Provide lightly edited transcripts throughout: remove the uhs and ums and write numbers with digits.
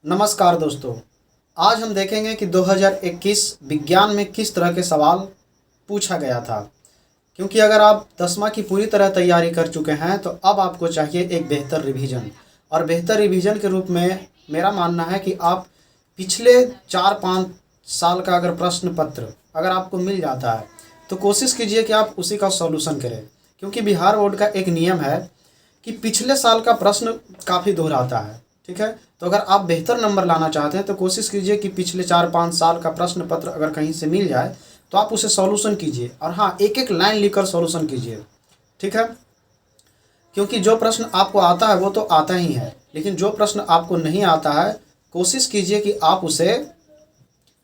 नमस्कार दोस्तों। आज हम देखेंगे कि 2021 विज्ञान में किस तरह के सवाल पूछा गया था। क्योंकि अगर आप 10वीं की पूरी तरह तैयारी कर चुके हैं तो अब आपको चाहिए एक बेहतर रिवीजन। और बेहतर रिवीजन के रूप में मेरा मानना है कि आप पिछले 4-5 साल का अगर प्रश्न पत्र अगर आपको मिल जाता है तो कोशिश कीजिए कि आप उसी का सॉल्यूशन करें। क्योंकि बिहार बोर्ड का एक नियम है कि पिछले साल का प्रश्न काफ़ी दोहराता है। ठीक है, तो अगर आप बेहतर नंबर लाना चाहते हैं तो कोशिश कीजिए कि पिछले 4-5 साल का प्रश्न पत्र अगर कहीं से मिल जाए तो आप उसे सॉल्यूशन कीजिए। और हाँ, एक एक लाइन लिखकर सॉल्यूशन कीजिए। ठीक है, क्योंकि जो प्रश्न आपको आता है वो तो आता ही है, लेकिन जो प्रश्न आपको नहीं आता है कोशिश कीजिए कि आप उसे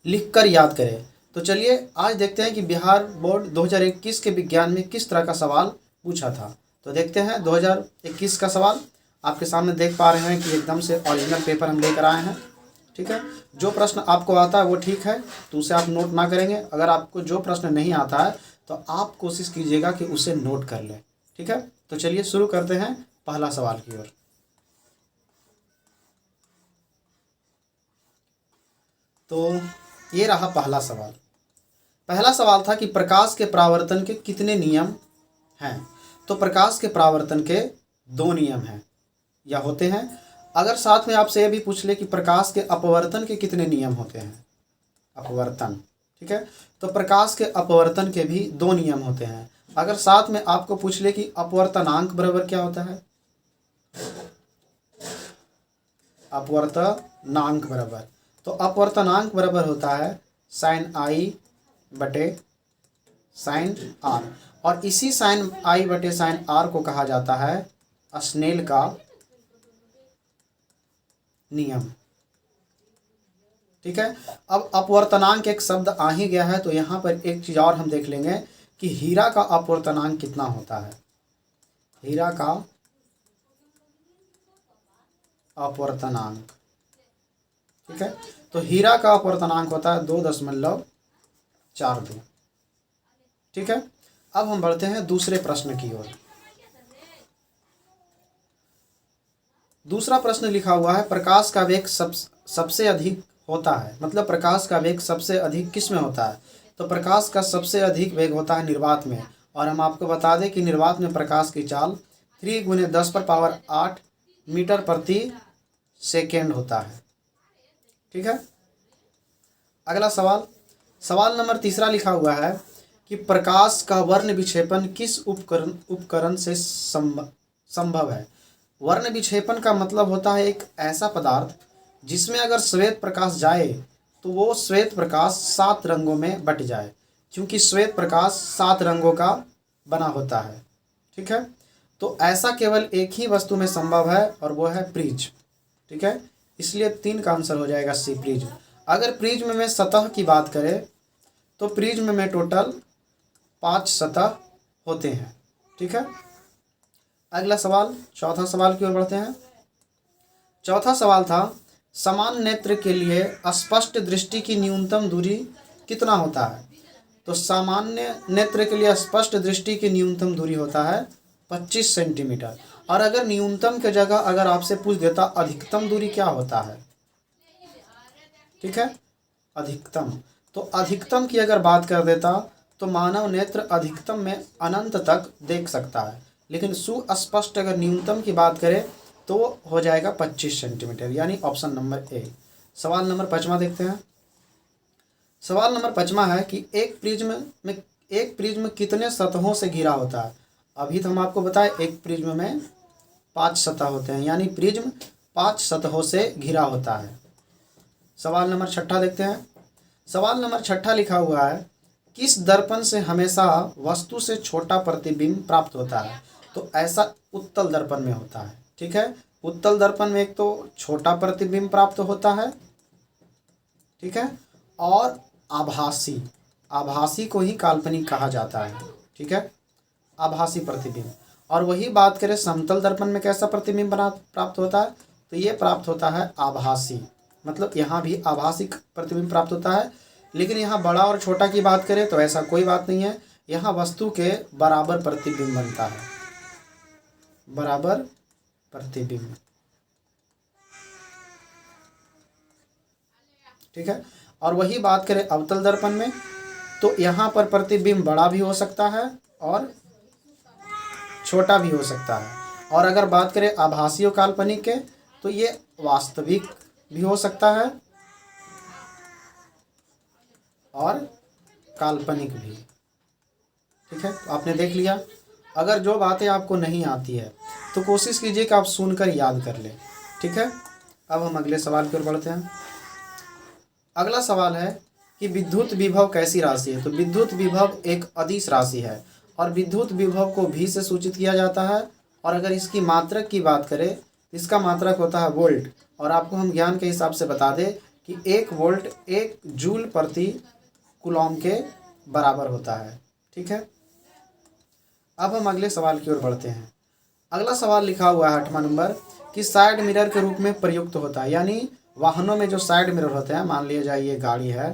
लिखकर याद करें। तो चलिए आज देखते हैं कि बिहार बोर्ड 2021 के विज्ञान में किस तरह का सवाल पूछा था। तो देखते हैं 2021 का सवाल। आपके सामने देख पा रहे हैं कि एकदम से ओरिजिनल पेपर हम लेकर आए हैं। ठीक है, जो प्रश्न आपको आता है वो ठीक है तो उसे आप नोट ना करेंगे। अगर आपको जो प्रश्न नहीं आता है तो आप कोशिश कीजिएगा कि उसे नोट कर लें। ठीक है, तो चलिए शुरू करते हैं पहला सवाल की ओर। तो ये रहा पहला सवाल। पहला सवाल था कि प्रकाश के परावर्तन के कितने नियम हैं। तो प्रकाश के परावर्तन के 2 नियम हैं या होते हैं। अगर साथ में आपसे ये भी पूछ ले कि प्रकाश के अपवर्तन के कितने नियम होते हैं, अपवर्तन, ठीक है, तो प्रकाश के अपवर्तन के भी 2 नियम होते हैं। अगर साथ में आपको पूछ ले कि अपवर्तनांक बराबर क्या होता है, अपवर्तनांक बराबर, तो अपवर्तनांक बराबर होता है साइन आई बटे साइन आर। और इसी साइन आई बटे साइन आर को कहा जाता है स्नेल का नियम। ठीक है, अब अपवर्तनांक एक शब्द आ ही गया है तो यहाँ पर एक चीज़ और हम देख लेंगे कि हीरा का अपवर्तनांक कितना होता है। हीरा का अपवर्तनांक, ठीक है, तो हीरा का अपवर्तनांक होता है 2.42। ठीक है, अब हम बढ़ते हैं दूसरे प्रश्न की ओर। दूसरा प्रश्न लिखा हुआ है प्रकाश का वेग सबसे अधिक होता है, मतलब प्रकाश का वेग सबसे अधिक किस में होता है। तो प्रकाश का सबसे अधिक वेग होता है निर्वात में। और हम आपको बता दें कि निर्वात में प्रकाश की चाल 3×10⁸ मीटर प्रति सेकेंड होता है। ठीक है, अगला सवाल, सवाल नंबर तीसरा लिखा हुआ है कि प्रकाश का वर्ण विक्षेपण किस उपकरण से संभव है। वर्ण विक्षेपण का मतलब होता है एक ऐसा पदार्थ जिसमें अगर श्वेत प्रकाश जाए तो वो श्वेत प्रकाश 7 रंगों में बट जाए, क्योंकि श्वेत प्रकाश 7 रंगों का बना होता है। ठीक है, तो ऐसा केवल एक ही वस्तु में संभव है और वो है प्रिज्म। ठीक है, इसलिए 3 का आंसर हो जाएगा सी, प्रिज्म। अगर प्रिज्म में सतह की बात करें तो प्रिज्म में टोटल 5 सतह होते हैं। ठीक है, अगला सवाल, चौथा सवाल की ओर बढ़ते हैं। चौथा सवाल था समान नेत्र के लिए स्पष्ट दृष्टि की न्यूनतम दूरी कितना होता है। तो सामान्य नेत्र के लिए स्पष्ट दृष्टि की न्यूनतम दूरी होता है 25 सेंटीमीटर। और अगर न्यूनतम की जगह अगर आपसे पूछ देता अधिकतम दूरी क्या होता है, ठीक है, अधिकतम, तो अधिकतम की अगर बात कर देता तो मानव नेत्र अधिकतम में अनंत तक देख सकता है, लेकिन सुस्पष्ट अगर न्यूनतम की बात करें तो हो जाएगा 25 सेंटीमीटर, यानी ऑप्शन नंबर ए। सवाल नंबर 5वां देखते हैं। सवाल नंबर 5वां है कि एक प्रिज्म कितने सतहों से घिरा होता है। अभी तो हम आपको बताएं एक प्रिज्म में 5 सतह होते हैं, यानी प्रिज्म 5 सतहों से घिरा होता है। सवाल नंबर 6 देखते हैं। सवाल नंबर 6 लिखा हुआ है किस दर्पण से हमेशा वस्तु से छोटा प्रतिबिंब प्राप्त होता है। तो ऐसा उत्तल दर्पण में होता है। ठीक है, उत्तल दर्पण में एक तो छोटा प्रतिबिंब प्राप्त होता है, ठीक है, और आभासी, आभासी को ही काल्पनिक कहा जाता है। ठीक है, आभासी प्रतिबिंब। और वही बात करें समतल दर्पण में कैसा प्रतिबिंब प्राप्त होता है, तो ये प्राप्त होता है आभासी, मतलब यहाँ भी आभासी प्रतिबिंब प्राप्त होता है। लेकिन यहाँ बड़ा और छोटा की बात करें तो ऐसा कोई बात नहीं है, यहाँ वस्तु के बराबर प्रतिबिंब बनता है, बराबर प्रतिबिंब। ठीक है। और वही बात करें अवतल दर्पण में, तो यहाँ पर प्रतिबिंब बड़ा भी हो सकता है और छोटा भी हो सकता है। और अगर बात करें आभासी और काल्पनिक के, तो ये वास्तविक भी हो सकता है और काल्पनिक भी। ठीक है, तो आपने देख लिया। अगर जो बातें आपको नहीं आती है तो कोशिश कीजिए कि आप सुनकर याद कर लें। ठीक है, अब हम अगले सवाल की ओर बढ़ते हैं। अगला सवाल है कि विद्युत विभव कैसी राशि है। तो विद्युत विभव एक अदिश राशि है और विद्युत विभव को भी से सूचित किया जाता है। और अगर इसकी मात्रक की बात करें, इसका मात्रक होता है वोल्ट। और आपको हम ज्ञान के हिसाब से बता दें कि 1 वोल्ट 1 जूल प्रति कूलॉम के बराबर होता है। ठीक है, अब हम अगले सवाल की ओर बढ़ते हैं। अगला सवाल लिखा हुआ है 8वां नंबर कि साइड मिरर के रूप में प्रयुक्त होता है। यानी वाहनों में जो साइड मिरर होते हैं, मान लिया जाए ये गाड़ी है,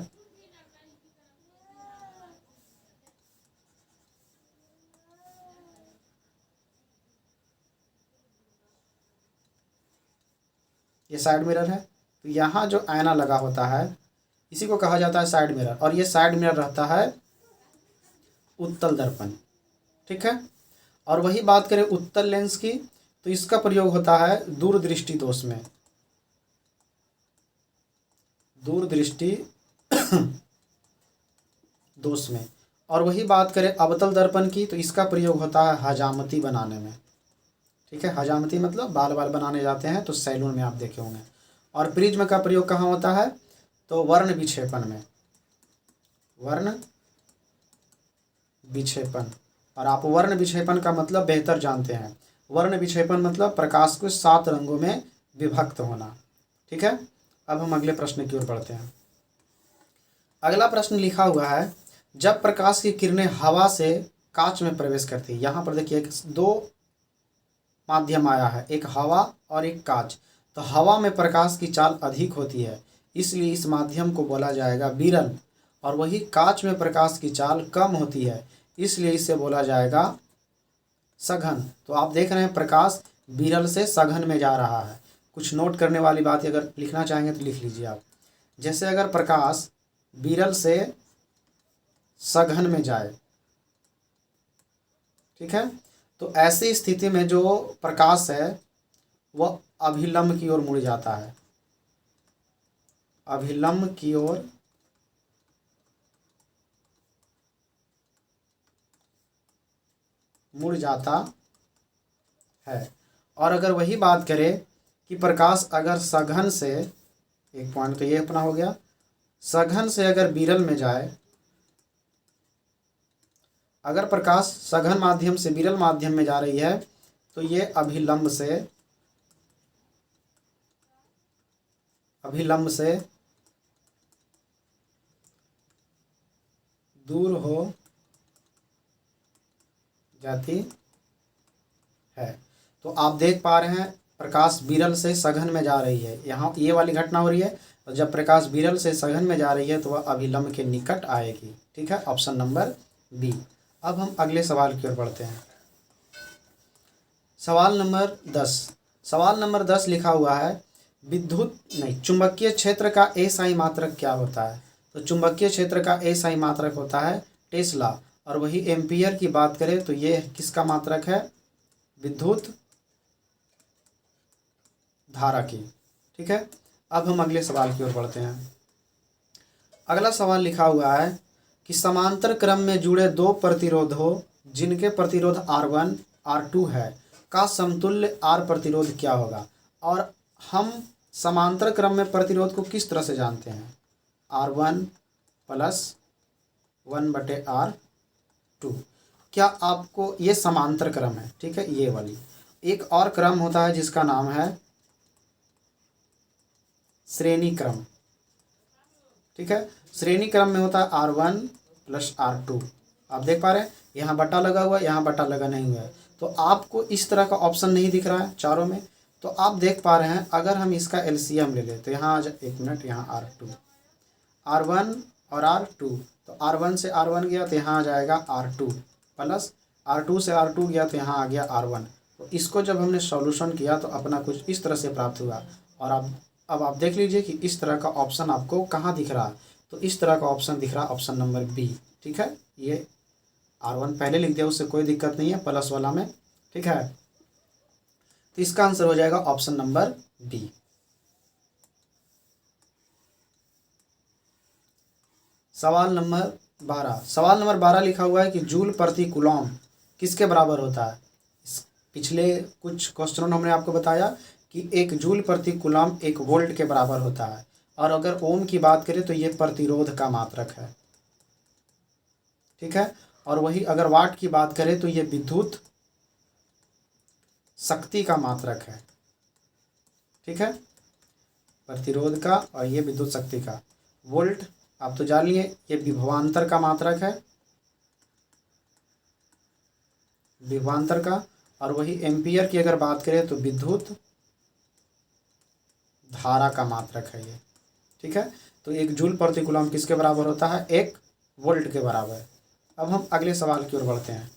ये साइड मिरर है, तो यहाँ जो आईना लगा होता है इसी को कहा जाता है साइड मिरर। और ये साइड मिरर रहता है उत्तल दर्पण। ठीक है, और वही बात करें उत्तल लेंस की, तो इसका प्रयोग होता है दूरदृष्टि दोष में, दूरदृष्टि दोष में। और वही बात करें अवतल दर्पण की, तो इसका प्रयोग होता है हजामती बनाने में। ठीक है, हजामती मतलब बाल बनाने जाते हैं तो सैलून में आप देखे होंगे। और प्रिज्म का प्रयोग कहाँ होता है, तो वर्ण विक्षेपण में, वर्ण विक्षेपण। और आप वर्ण विक्षेपण का मतलब बेहतर जानते हैं। वर्ण विक्षेपण मतलब प्रकाश को 7 रंगों में विभक्त होना। ठीक है, अब हम अगले प्रश्न की ओर बढ़ते हैं। अगला प्रश्न लिखा हुआ है, जब प्रकाश की किरणें हवा से कांच में प्रवेश करती है। यहाँ पर देखिए 2 माध्यम आया है, एक हवा और एक कांच। तो हवा में प्रकाश की चाल अधिक होती है, इसलिए इस माध्यम को बोला जाएगा विरल। और वही कांच में प्रकाश की चाल कम होती है, इसलिए इसे बोला जाएगा सघन। तो आप देख रहे हैं प्रकाश विरल से सघन में जा रहा है। कुछ नोट करने वाली बात अगर लिखना चाहेंगे तो लिख लीजिए आप। जैसे अगर प्रकाश विरल से सघन में जाए, ठीक है, तो ऐसी स्थिति में जो प्रकाश है वह अभिलंब की ओर मुड़ जाता है, अभिलंब की ओर मुड़ जाता है। और अगर वही बात करें कि प्रकाश अगर सघन से, एक पॉइंट तो ये अपना हो गया, सघन से अगर विरल में जाए, अगर प्रकाश सघन माध्यम से विरल माध्यम में जा रही है तो ये अभिलंब से दूर हो जाती है। तो आप देख पा रहे हैं प्रकाश विरल से सघन में जा रही है, यहाँ ये वाली घटना हो रही है। और जब प्रकाश विरल से सघन में जा रही है तो वह अभिलंब के निकट आएगी। ठीक है, ऑप्शन नंबर बी। अब हम अगले सवाल की ओर बढ़ते हैं। सवाल नंबर 10। सवाल नंबर 10 लिखा हुआ है, चुंबकीय क्षेत्र का एसआई मात्रक क्या होता है। तो चुंबकीय क्षेत्र का एसआई मात्रक होता है टेस्ला। और वही एम्पियर की बात करें तो ये किसका मात्रक है, विद्युत धारा की। ठीक है, अब हम अगले सवाल की ओर बढ़ते हैं। अगला सवाल लिखा हुआ है कि समांतर क्रम में जुड़े 2 प्रतिरोधों जिनके प्रतिरोध R1 R2 है का समतुल्य R प्रतिरोध क्या होगा। और हम समांतर क्रम में प्रतिरोध को किस तरह से जानते हैं, R1 + 1/R2। क्या आपको ये समांतर क्रम है, ठीक है, ये वाली। एक और क्रम होता है जिसका नाम है श्रेणी क्रम। ठीक है, श्रेणी क्रम में होता है R1 + R2। आप देख पा रहे हैं यहाँ बटा लगा हुआ है, यहाँ बटा लगा नहीं हुआ है। तो आपको इस तरह का ऑप्शन नहीं दिख रहा है चारों में, तो आप देख पा रहे हैं अगर हम इसका एलसीएम ले लें तो यहाँ एक मिनट, यहाँ R1 और R2, तो R1 से R1 गया तो यहाँ आ जाएगा R2 प्लस R2 से R2 गया तो यहाँ आ गया R1। तो इसको जब हमने सॉल्यूशन किया तो अपना कुछ इस तरह से प्राप्त हुआ। और आप अब आप देख लीजिए कि इस तरह का ऑप्शन आपको कहाँ दिख रहा है। तो इस तरह का ऑप्शन दिख रहा है, ऑप्शन नंबर बी। ठीक है, ये R1 पहले लिख दिया, उससे कोई दिक्कत नहीं है प्लस वाला में। ठीक है, तो इसका आंसर हो जाएगा ऑप्शन नंबर बी। सवाल नंबर 12। सवाल नंबर 12 लिखा हुआ है कि जूल प्रति कूलॉम किसके बराबर होता है। पिछले कुछ क्वेश्चनों में हमने आपको बताया कि एक जूल प्रति कूलॉम एक वोल्ट के बराबर होता है, और अगर ओम की बात करें तो ये प्रतिरोध का मात्रक है। ठीक है, और वही अगर वाट की बात करें तो ये विद्युत शक्ति का मात्रक है। ठीक है, प्रतिरोध का और ये विद्युत शक्ति का। वोल्ट आप तो जान लिए, ये विभवांतर का मात्रक है, विभवांतर का। और वही एम्पियर की अगर बात करें तो विद्युत धारा का मात्रक है ये। ठीक है, तो एक जूल प्रति कूलॉम किसके बराबर होता है, एक वोल्ट के बराबर। अब हम अगले सवाल की ओर बढ़ते हैं।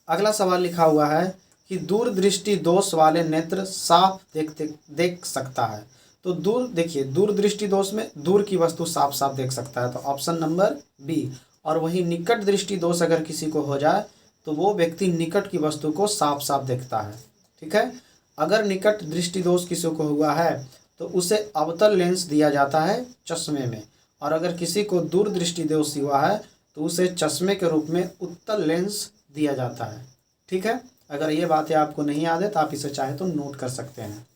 अगला सवाल लिखा हुआ है कि दूरदृष्टि दोष वाले नेत्र साफ देख सकता है। तो दूर देखिए, दूरदृष्टि दोष में दूर की वस्तु साफ साफ देख सकता है, तो ऑप्शन नंबर बी। और वही निकट दृष्टि दोष अगर किसी को हो जाए तो वो व्यक्ति निकट की वस्तु को साफ साफ देखता है। ठीक है, अगर निकट दृष्टि दोष किसी को हुआ है तो उसे अवतल लेंस दिया जाता है चश्मे में, और अगर किसी को दूर दृष्टि दोष हुआ है तो उसे चश्मे के रूप में उत्तल लेंस दिया जाता है। ठीक है, अगर ये बातें आपको नहीं याद है तो आप इसे चाहे तो नोट कर सकते हैं।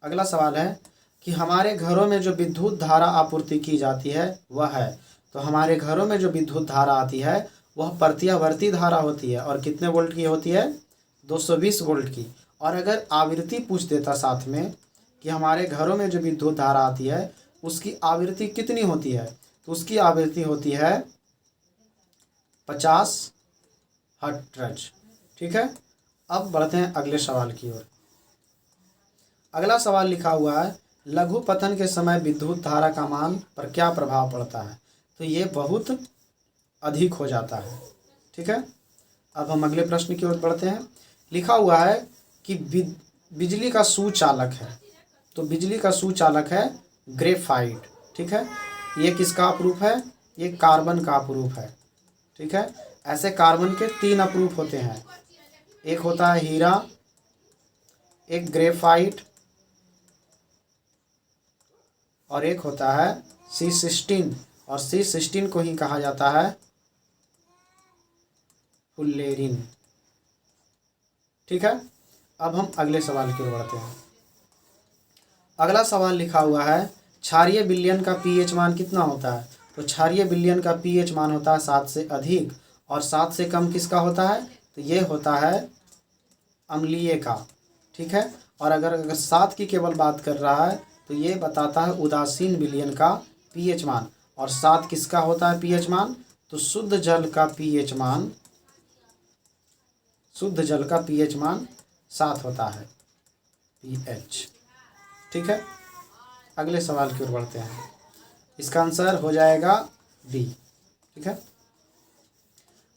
अगला सवाल है कि हमारे घरों में जो विद्युत धारा आपूर्ति की जाती है वह है। तो हमारे घरों में जो विद्युत धारा आती है वह प्रत्यावर्ती धारा होती है, और कितने वोल्ट की होती है, 220 वोल्ट की। और अगर आवृत्ति पूछ देता साथ में कि हमारे घरों में जो विद्युत धारा आती है उसकी आवृत्ति कितनी होती है, तो उसकी आवृत्ति होती है 50 हर्ट्ज। ठीक है, अब बढ़ते हैं अगले सवाल की ओर। अगला सवाल लिखा हुआ है लघु पतन के समय विद्युत धारा का मान पर क्या प्रभाव पड़ता है। तो ये बहुत अधिक हो जाता है। ठीक है, अब हम अगले प्रश्न की ओर बढ़ते हैं। लिखा हुआ है कि बिजली का सुचालक है। तो बिजली का सुचालक है ग्रेफाइट। ठीक है, ये किसका अपरूप है, ये कार्बन का अपरूप है। ठीक है, ऐसे कार्बन के 3 अपरूप होते हैं, एक होता है हीरा, एक ग्रेफाइट, और एक होता है C16। और C16 को ही कहा जाता है फुल्लेरिन। ठीक है, अब हम अगले सवाल की ओर बढ़ते हैं। अगला सवाल लिखा हुआ है क्षारीय विलयन का pH मान कितना होता है। तो क्षारीय विलयन का pH मान होता है 7 से अधिक, और 7 से कम किसका होता है, तो ये होता है अम्लीय का। ठीक है, और अगर 7 की केवल बात कर रहा है तो ये बताता है उदासीन विलयन का pH मान। और 7 किसका होता है pH मान, तो शुद्ध जल का pH मान, शुद्ध जल का pH मान 7 होता है pH। ठीक है, अगले सवाल की ओर बढ़ते हैं। इसका आंसर हो जाएगा बी। ठीक है,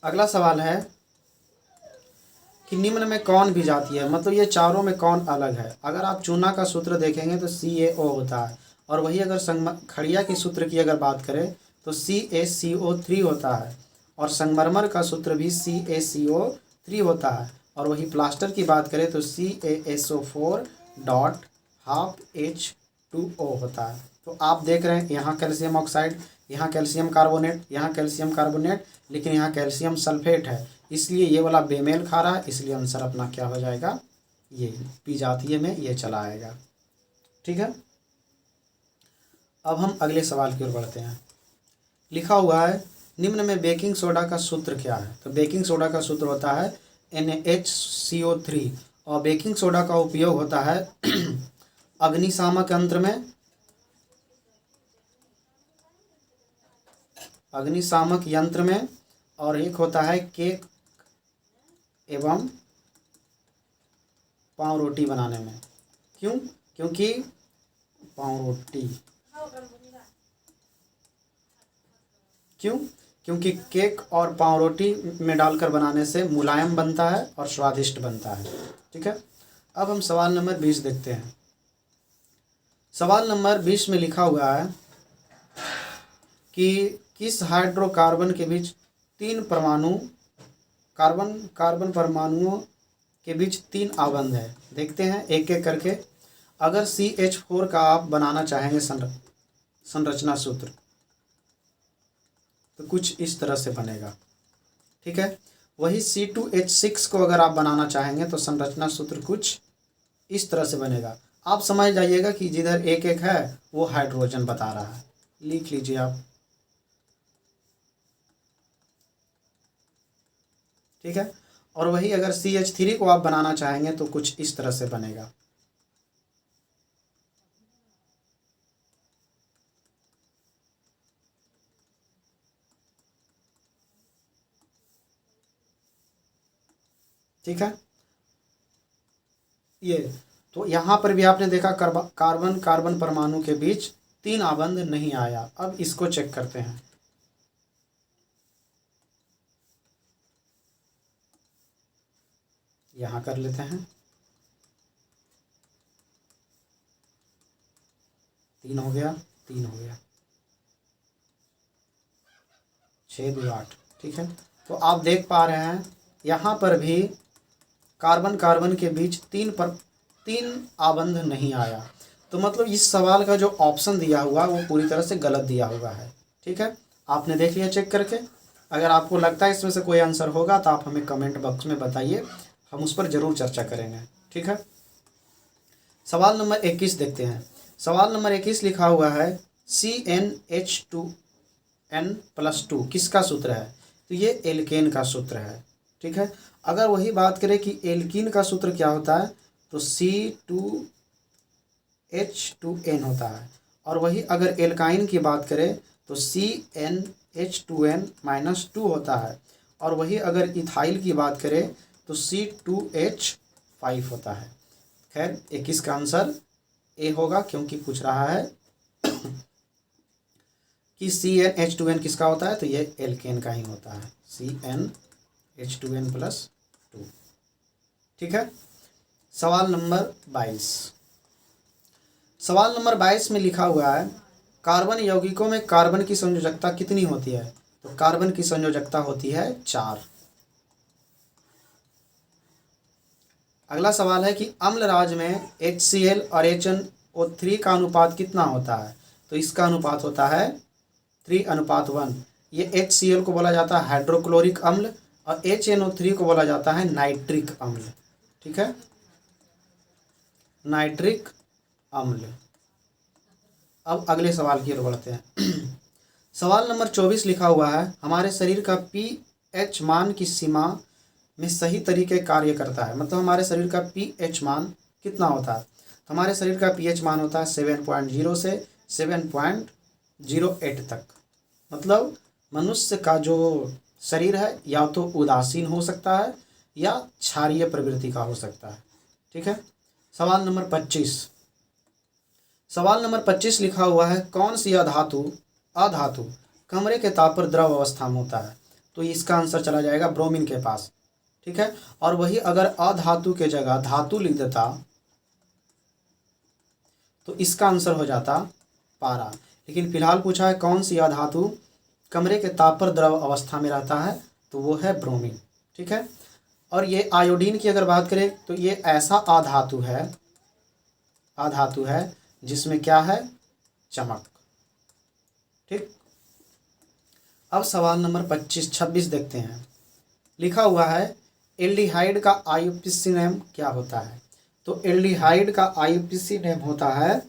अगला सवाल है कि निम्न में कौन भी जाती है, मतलब ये चारों में कौन अलग है। अगर आप चूना का सूत्र देखेंगे तो CaO होता है, और वही अगर खड़िया की सूत्र की अगर बात करें तो CaCO3 होता है, और संगमरमर का सूत्र भी CaCO3 होता है, और वही प्लास्टर की बात करें तो CaSO4.12H2O होता है। तो आप देख रहे हैं यहाँ कैल्शियम ऑक्साइड, यहाँ कैल्शियम कार्बोनेट, यहाँ कैल्शियम कार्बोनेट, लेकिन यहाँ कैल्शियम सल्फेट है, इसलिए ये वाला बेमेल खा रहा है, इसलिए आंसर अपना क्या हो जाएगा, ये पी जातीय में ये चला आएगा। ठीक है, अब हम अगले सवाल की ओर बढ़ते हैं। लिखा हुआ है निम्न में बेकिंग सोडा का सूत्र क्या है। तो बेकिंग सोडा का सूत्र होता है NaHCO3, और बेकिंग सोडा का उपयोग होता है अग्निशामक यंत्र में, अग्निशामक यंत्र में, और एक होता है केक एवं पाव रोटी बनाने में। क्यों, क्योंकि पाव रोटी क्यों, क्योंकि केक और पाव रोटी में डालकर बनाने से मुलायम बनता है और स्वादिष्ट बनता है। ठीक है, अब हम सवाल नंबर 20 देखते हैं। सवाल नंबर 20 में लिखा हुआ है कि किस हाइड्रोकार्बन के बीच तीन परमाणु कार्बन परमाणुओं के बीच तीन आबंध है। देखते हैं एक एक करके। अगर CH4 का आप बनाना चाहेंगे संरचना सूत्र तो कुछ इस तरह से बनेगा, ठीक है। वही C2H6 को अगर आप बनाना चाहेंगे तो संरचना सूत्र कुछ इस तरह से बनेगा। आप समझ जाइएगा कि जिधर एक एक है वो हाइड्रोजन बता रहा है, लिख लीजिए आप, ठीक है। और वही अगर CH3 को आप बनाना चाहेंगे तो कुछ इस तरह से बनेगा। ठीक है, ये तो यहाँ पर भी आपने देखा कार्बन कार्बन परमाणु के बीच तीन आबंध नहीं आया। अब इसको चेक करते हैं। यहाँ कर लेते हैं, 3 हो गया, 3 हो गया, 6 2 8, ठीक है। तो आप देख पा रहे हैं यहाँ पर भी कार्बन कार्बन के बीच तीन आबंध नहीं आया। तो मतलब इस सवाल का जो ऑप्शन दिया हुआ वो पूरी तरह से गलत दिया हुआ है, ठीक है। आपने देख लिया चेक करके। अगर आपको लगता है इसमें से कोई आंसर होगा तो आप हमें कमेंट बॉक्स में बताइए, हम उस पर ज़रूर चर्चा करेंगे, ठीक है। सवाल नंबर 21 देखते हैं। सवाल नंबर 21 लिखा हुआ है CnH2n+2 किसका सूत्र है? तो ये एल्केन का सूत्र है, ठीक है। अगर वही बात करें कि एल्कीन का सूत्र क्या होता है तो C2H2n होता है। और वही अगर एल्काइन की बात करें तो CnH2n-2 होता है। और वही अगर इथाइल की बात करें तो C2H5 होता है। खैर 21 का आंसर ए होगा, क्योंकि पूछ रहा है कि CnH2n किसका होता है, तो ये एल्केन का ही होता है, CnH2n+2, ठीक है। सवाल नंबर 22। सवाल नंबर 22 में लिखा हुआ है कार्बन यौगिकों में कार्बन की संयोजकता कितनी होती है? तो कार्बन की संयोजकता होती है 4। अगला सवाल है कि अम्ल राज में HCl और HNO3 का अनुपात कितना होता है? तो इसका अनुपात होता है 3:1। ये HCl को बोला जाता है हाइड्रोक्लोरिक अम्ल और HNO3 को बोला जाता है नाइट्रिक अम्ल, ठीक है, नाइट्रिक अम्ल। अब अगले सवाल की ओर बढ़ते हैं। सवाल नंबर 24 लिखा हुआ है हमारे शरीर का pH मान की सीमा में सही तरीके कार्य करता है। मतलब हमारे शरीर का pH मान कितना होता है? तो हमारे शरीर का pH मान होता है 7.0 से 7.08 तक। मतलब मनुष्य का जो शरीर है या तो उदासीन हो सकता है या क्षारीय प्रवृत्ति का हो सकता है, ठीक है। सवाल नंबर 25। सवाल नंबर 25 लिखा हुआ है कौन सी अधातु कमरे के ताप पर द्रव अवस्था में होता है? तो इसका आंसर चला जाएगा ब्रोमीन के पास, ठीक है। और वही अगर अधातु के जगह धातु लिख देता तो इसका आंसर हो जाता पारा। लेकिन फिलहाल पूछा है कौन सी अधातु कमरे के ताप पर द्रव अवस्था में रहता है, तो वो है ब्रोमीन, ठीक है। और ये आयोडीन की अगर बात करें तो ये ऐसा अधातु है जिसमें क्या है, चमक, ठीक। अब सवाल नंबर 26 देखते हैं। लिखा हुआ है एल्डिहाइड का IUPAC नेम क्या होता है? तो एल्डिहाइड का IUPAC नेम होता है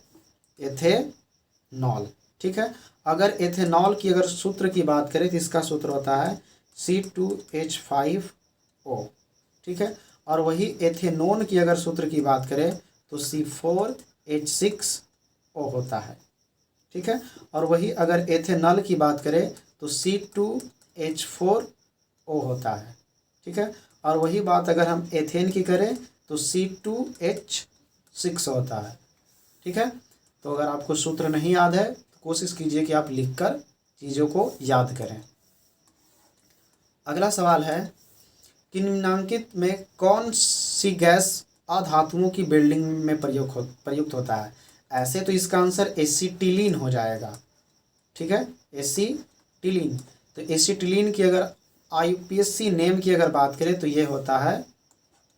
एथेनॉल, ठीक है। अगर एथेनॉल की अगर सूत्र की बात करें तो इसका सूत्र होता है C2H5O, ठीक है। और वही एथेनोन की अगर सूत्र की बात करें तो C4H6O होता है, ठीक है। और वही अगर एथेनॉल की बात करें तो C2H4O होता है, ठीक है। और वही बात अगर हम एथेन की करें तो C2H6 होता है, ठीक है। तो अगर आपको सूत्र नहीं याद है तो कोशिश कीजिए कि आप लिखकर चीज़ों को याद करें। अगला सवाल है कि निम्नलिखित में कौन सी गैस अधातुओं की बिल्डिंग में प्रयुक्त होता है? ऐसे तो इसका आंसर एसिटिलीन हो जाएगा, ठीक है, एसिटिलीन। तो एसिटिलीन की अगर आईयूपीएसी नेम की अगर बात करें तो ये होता है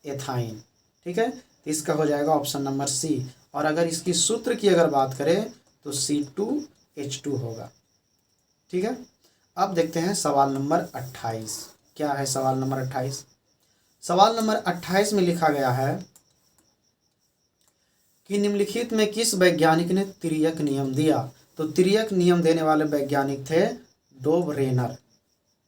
एथाइन, ठीक है। तो इसका हो जाएगा ऑप्शन नंबर सी। और अगर इसकी सूत्र की अगर बात करें तो C2H2 होगा, ठीक है। अब देखते हैं सवाल नंबर 28 क्या है। सवाल नंबर 28, सवाल नंबर 28 में लिखा गया है कि निम्नलिखित में किस वैज्ञानिक ने तिर्यक नियम दिया। तो तिर्यक नियम देने वाले वैज्ञानिक थे डोबरेनर,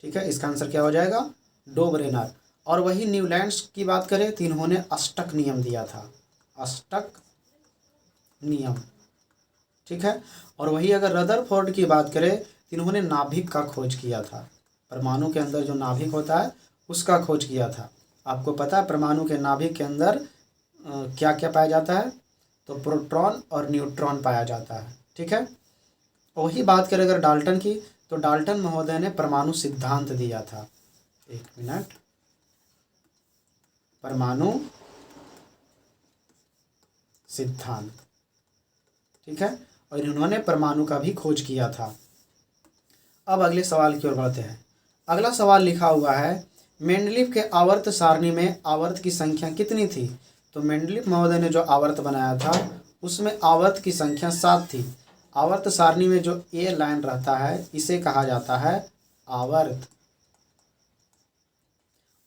ठीक है। इसका आंसर क्या हो जाएगा, डोबरेनर। और वही न्यूलैंड्स की बात करें तो इन्होंने अष्टक नियम दिया था, अष्टक नियम, ठीक है। और वही अगर रदरफोर्ड की बात करें तो इन्होंने नाभिक का खोज किया था, परमाणु के अंदर जो नाभिक होता है उसका खोज किया था। आपको पता है परमाणु के नाभिक के अंदर क्या क्या पाया जाता है, तो प्रोटॉन और न्यूट्रॉन पाया जाता है, ठीक है। वही बात करें अगर डाल्टन की, तो डाल्टन महोदय ने परमाणु सिद्धांत दिया था, एक मिनट, परमाणु सिद्धांत, ठीक है। और इन्होंने परमाणु का भी खोज किया था। अब अगले सवाल की ओर बढ़ते हैं। अगला सवाल लिखा हुआ है, मेंडलीफ के आवर्त सारणी में आवर्त की संख्या कितनी थी। तो मेंडलीफ महोदय ने जो आवर्त बनाया था उसमें आवर्त की संख्या 7 थी। आवर्त सारणी में जो ए लाइन रहता है इसे कहा जाता है आवर्त,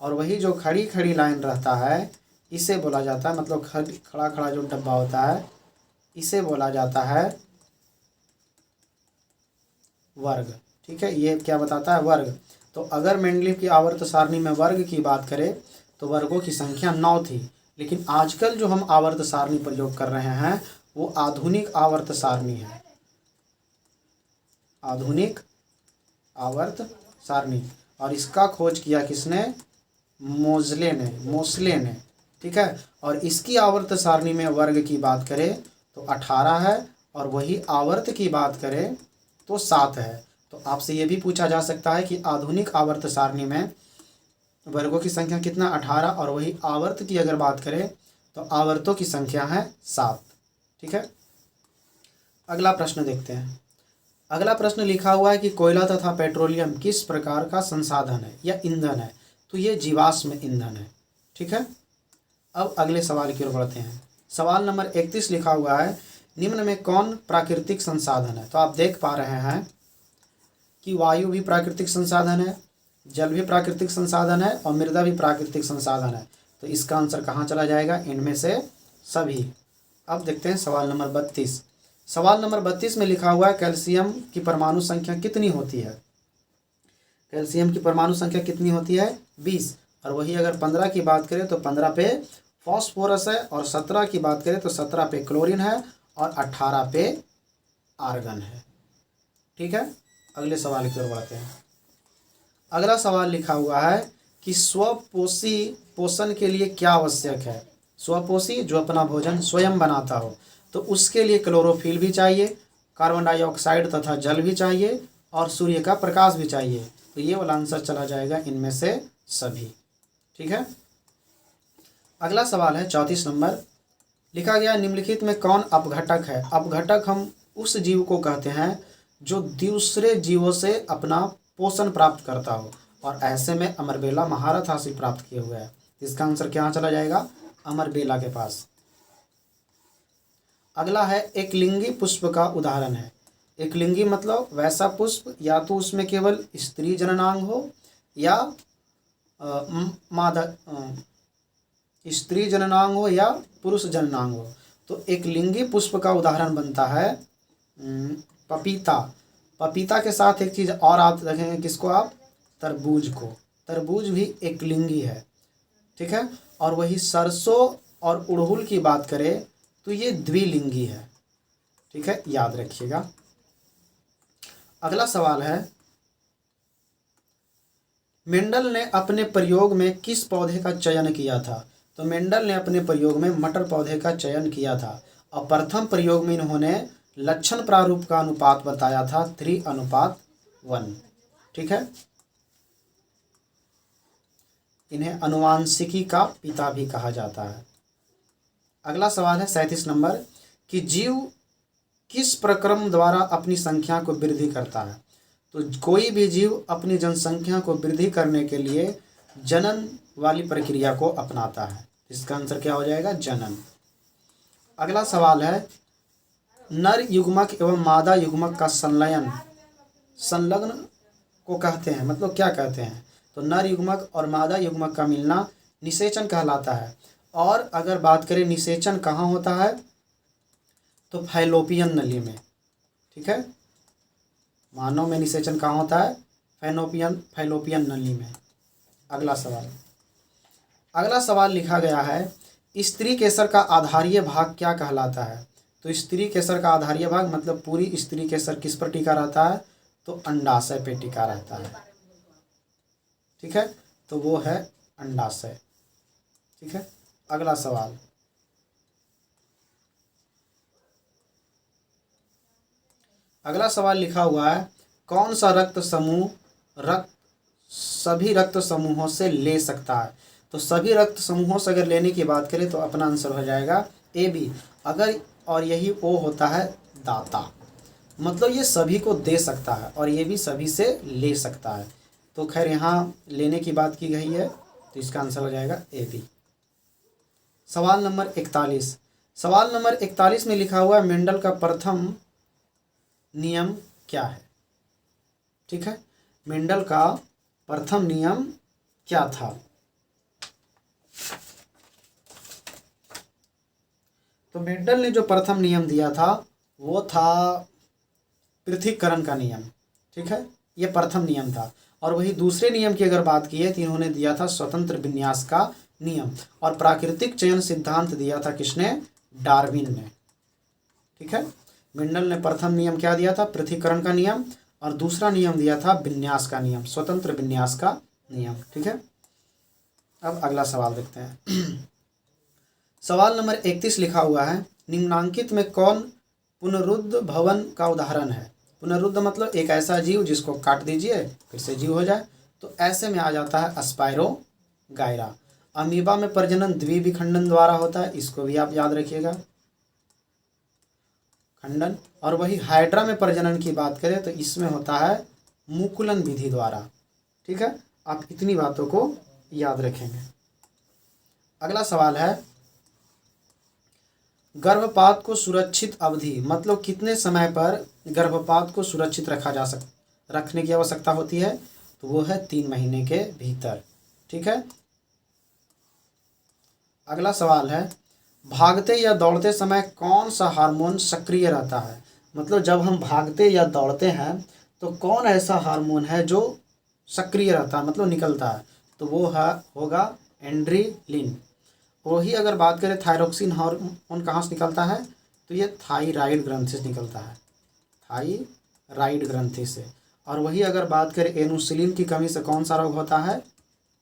और वही जो खड़ी खड़ी लाइन रहता है इसे बोला जाता है, मतलब खड़ा खड़ा जो डब्बा होता है इसे बोला जाता है वर्ग, ठीक है। ये क्या बताता है, वर्ग। तो अगर मेंडलीफ की आवर्त सारणी में वर्ग की बात करें तो वर्गों की संख्या 9 थी। लेकिन आजकल जो हम आवर्त सारणी प्रयोग कर रहे हैं वो आधुनिक आवर्त सारणी है, आधुनिक आवर्त सारणी। और इसका खोज किया किसने, मोसले ने, ठीक है। और इसकी आवर्त सारणी में वर्ग की बात करें तो 18 है, और वही आवर्त की बात करें तो 7 है। तो आपसे ये भी पूछा जा सकता है कि आधुनिक आवर्त सारणी में वर्गों की संख्या कितना, 18, और वही आवर्त की अगर बात करें तो आवर्तों की संख्या है 7, ठीक है। अगला प्रश्न देखते हैं। अगला प्रश्न लिखा हुआ है कि कोयला तथा पेट्रोलियम किस प्रकार का संसाधन है या ईंधन है। तो ये जीवाश्म ईंधन है, ठीक है। अब अगले सवाल की ओर बढ़ते हैं। सवाल नंबर 31 लिखा हुआ है, निम्न में कौन प्राकृतिक संसाधन है। तो आप देख पा रहे हैं कि वायु भी प्राकृतिक संसाधन है, जल भी प्राकृतिक संसाधन है, और मृदा भी प्राकृतिक संसाधन है। तो इसका आंसर कहाँ चला जाएगा, इनमें से सभी। अब देखते हैं सवाल नंबर 32। सवाल नंबर 32 में लिखा हुआ है, कैल्शियम की परमाणु संख्या कितनी होती है। कैल्शियम की परमाणु संख्या कितनी होती है, 20। और वही अगर 15 की बात करें तो 15 पे फॉस्फोरस है, और 17 की बात करें तो 17 पे क्लोरीन है, और 18 पे आर्गन है, ठीक है। अगले सवाल की ओर बढ़ते हैं। अगला सवाल लिखा हुआ है कि स्वपोषी पोषण के लिए क्या आवश्यक है। स्वपोषी जो अपना भोजन स्वयं बनाता हो, तो उसके लिए क्लोरोफिल भी चाहिए, कार्बन डाइऑक्साइड तथा जल भी चाहिए, और सूर्य का प्रकाश भी चाहिए। तो ये वाला आंसर चला जाएगा इनमें से सभी, ठीक है। अगला सवाल है 34 नंबर। लिखा गया, निम्नलिखित में कौन अपघटक है। अपघटक हम उस जीव को कहते हैं जो दूसरे जीवों से अपना पोषण प्राप्त करता हो, और ऐसे में अमरबेला महारथ हासिल प्राप्त किए हुए है। इसका आंसर क्या चला जाएगा, अमरबेला के पास। अगला है, एकलिंगी पुष्प का उदाहरण है। एकलिंगी मतलब वैसा पुष्प या तो उसमें केवल स्त्री जननांग हो या स्त्री जननांग हो या पुरुष जननांग हो। तो एकलिंगी पुष्प का उदाहरण बनता है पपीता। पपीता के साथ एक चीज़ और आप रखेंगे, किसको आप, तरबूज को। तरबूज भी एकलिंगी है, ठीक है। और वही सरसों और उड़हुल की बात करें तो ये द्विलिंगी है, ठीक है, याद रखिएगा। अगला सवाल है, मेंडल ने अपने प्रयोग में किस पौधे का चयन किया था। तो मेंडल ने अपने प्रयोग में मटर पौधे का चयन किया था, और प्रथम प्रयोग में इन्होंने लक्षण प्रारूप का अनुपात बताया था 3:1, ठीक है। इन्हें अनुवांशिकी का पिता भी कहा जाता है। अगला सवाल है 37 नंबर कि जीव किस प्रक्रम द्वारा अपनी संख्या को वृद्धि करता है? तो कोई भी जीव अपनी जनसंख्या को वृद्धि करने के लिए जनन वाली प्रक्रिया को अपनाता है। इसका आंसर क्या हो जाएगा? जनन। अगला सवाल है, नर युग्मक एवं मादा युग्मक का संलग्न को कहते हैं, मतलब क्या कहते हैं? तो नर युग्मक और मादा युग्मक का मिलना निषेचन कहलाता है। और अगर बात करें निषेचन कहाँ होता है, तो फैलोपियन नली में। ठीक है, मानव में निषेचन कहाँ होता है? फैलोपियन नली में। अगला सवाल लिखा गया है, स्त्री केसर का आधारीय भाग क्या कहलाता है? तो स्त्री केसर का आधारीय भाग मतलब पूरी स्त्री केसर किस पर टिका रहता है? तो अंडाशय पे टिका रहता है। ठीक है, तो वो है अंडाशय। ठीक है, अगला सवाल लिखा हुआ है, कौन सा रक्त समूह सभी रक्त समूहों से ले सकता है? तो सभी रक्त समूहों से अगर लेने की बात करें तो अपना आंसर हो जाएगा ए बी। अगर और यही ओ होता है दाता, मतलब ये सभी को दे सकता है और ये भी सभी से ले सकता है। तो खैर यहाँ लेने की बात की गई है, तो इसका आंसर हो जाएगा ए बी। सवाल नंबर 41 में लिखा हुआ है, मेंडल का प्रथम नियम क्या है? ठीक है, मेंडल का प्रथम नियम क्या था? तो मेंडल ने जो प्रथम नियम दिया था वो था पृथक्करण का नियम। ठीक है, ये प्रथम नियम था। और वही दूसरे नियम की अगर बात की है तो इन्होंने दिया था स्वतंत्र विन्यास का नियम। और प्राकृतिक चयन सिद्धांत दिया था किसने? डार्विन ने। ठीक है, मेंडल ने प्रथम नियम क्या दिया था? पृथक्करण का नियम। और दूसरा नियम दिया था विन्यास का नियम, स्वतंत्र विन्यास का नियम। ठीक है, अब अगला सवाल देखते हैं। सवाल नंबर 31 लिखा हुआ है, निम्नांकित में कौन पुनरुद्ध भवन का उदाहरण है? पुनरुद्ध मतलब एक ऐसा जीव जिसको काट दीजिए फिर से जीव हो जाए। तो ऐसे में आ जाता है स्पाइरोगायरा। अमीबा में प्रजनन द्विविखंडन द्वारा होता है, इसको भी आप याद रखिएगा, खंडन। और वही हाइड्रा में प्रजनन की बात करें तो इसमें होता है मुकुलन विधि द्वारा। ठीक है, आप इतनी बातों को याद रखेंगे। अगला सवाल है, गर्भपात को सुरक्षित अवधि मतलब कितने समय पर गर्भपात को सुरक्षित रखने की आवश्यकता होती है? तो वो है 3 महीने के भीतर। ठीक है, अगला सवाल है, भागते या दौड़ते समय कौन सा हार्मोन सक्रिय रहता है? मतलब जब हम भागते या दौड़ते हैं तो कौन ऐसा हार्मोन है जो सक्रिय रहता है, मतलब निकलता है? तो वो होगा एंड्रेलिन। वही अगर बात करें थायरोक्सिन हार्मोन कहाँ से निकलता है? तो ये थायराइड ग्रंथि से निकलता है, थायराइड ग्रंथि से। और वही अगर बात करें इन्सुलिन की कमी से कौन सा रोग होता है?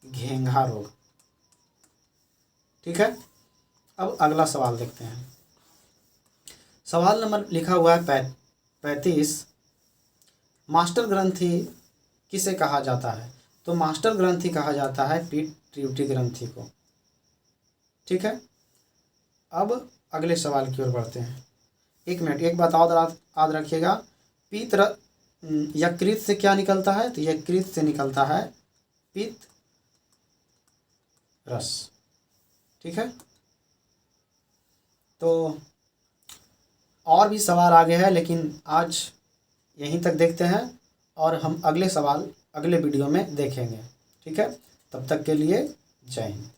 घेंघा रोग। ठीक है, अब अगला सवाल देखते हैं। सवाल नंबर लिखा हुआ है 35, मास्टर ग्रंथि किसे कहा जाता है? तो मास्टर ग्रंथि कहा जाता है पिट्यूटरी ग्रंथि को। ठीक है, अब अगले सवाल की ओर बढ़ते हैं। 1 मिनट, एक बात और याद रखिएगा, पित्त यकृत से क्या निकलता है? तो यकृत से निकलता है पित्त रस। ठीक है, तो और भी सवाल आगे है लेकिन आज यहीं तक देखते हैं और हम अगले सवाल अगले वीडियो में देखेंगे। ठीक है, तब तक के लिए जय हिंद।